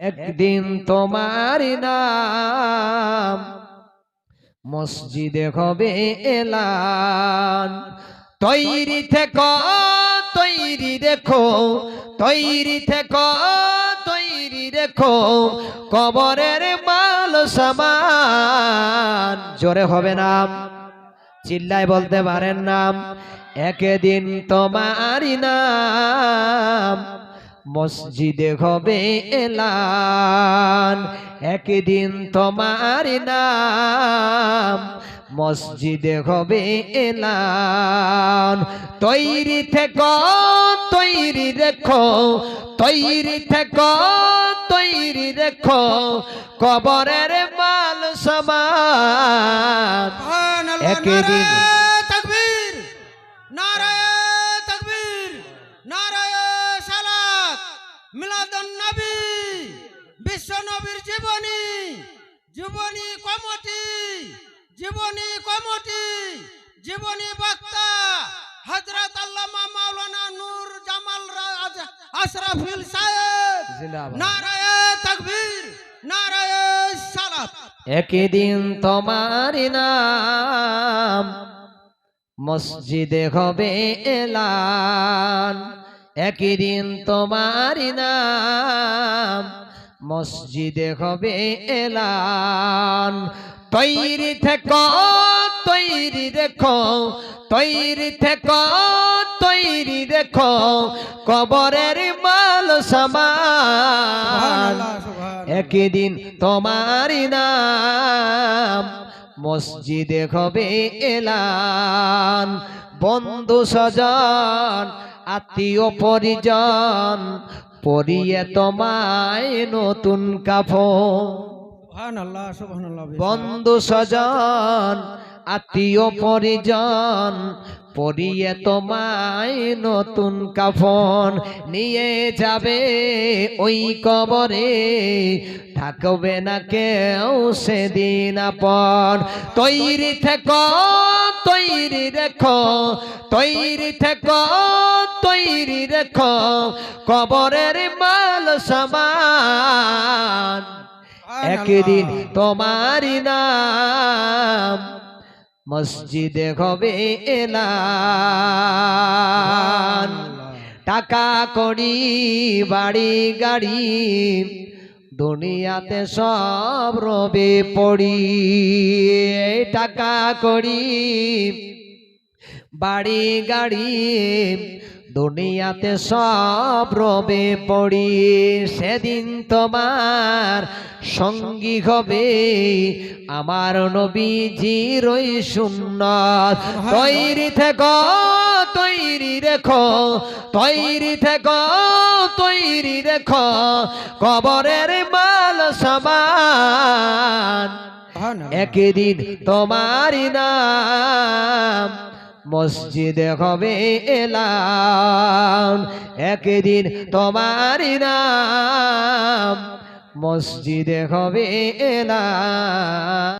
একদিন তোমার নাম মসজিদে হবে এলান। তৈরি থেকো, তৈরি রেখো, তৈরি থেকো, তৈরি রেখো, কবরের মাল সামান। জোরে হবে নাম, চিল্লায় বলতে পারেন নাম। একদিন তোমার নাম মসজিদে হবে এলান। একদিন তোমার নাম মসজিদে হবে এলান। তৈরি থেকো, তৈরি রেখো, তৈরি থেকো, তৈরি রেখো, কবরের মাল সামান। একদিন তাকবীর, নারায়ে তাকবীর, নারায়ে সালাত, মিলাদুন নবী, বিশ্ব নবীর জীবনী, জীবনী কমিটি, জীবনী কমিটি, জীবনী বক্তা হযরত আল্লামা মাওলানা নূর জামাল আশরাফুল সাহেব। নারায়ে তাকবীর, নারায়ে সালাত। একদিন তোমার নাম মসজিদে হবে এলান। একদিন তোমার নাম মসজিদে হবে এলান। তৈরি থেকো, তৈরি রেখো, তৈরি থেকো, তৈরি রেখো, কবরের মাল সামান। একদিন তোমার নাম মসজিদে হবে এলান। বন্ধু স্বজন আত্মীয় পরিজন পরিয়ে তোমায় নতুন কাফন। সুবহানাল্লাহ, সুবহানাল্লাহ। বন্ধু স্বজন আত্মীয় পরিজন পরিয়ে তোমায় নতুন কাফন নিয়ে যাবে ওই কবরে, থাকবে না কেউ সেদিন আপন। তৈরি থেকো, তৈরি রেখো, তৈরি থেকো, তৈরি রেখো, কবরের মাল সামান। একদিন তোমার নাম মসজিদে হবে এলান। টাকা কড়ি বাড়ি গাড়ি দুনিয়াতে সব রবে পড়ি। টাকা কড়ি বাড়ি গাড়ি দুনিয়াতে সব রবে পড়ি। সেদিন তোমার সঙ্গী হবে আমার নবীজির ওই সুন্নাত। তৈরি থেকো, তৈরি রেখো, তৈরি থেকো, তৈরি রেখো, কবরের মাল সামান। একদিন তোমার নাম মসজিদে হবে এলান। একদিন তোমার নাম মসজিদে হবে এলান।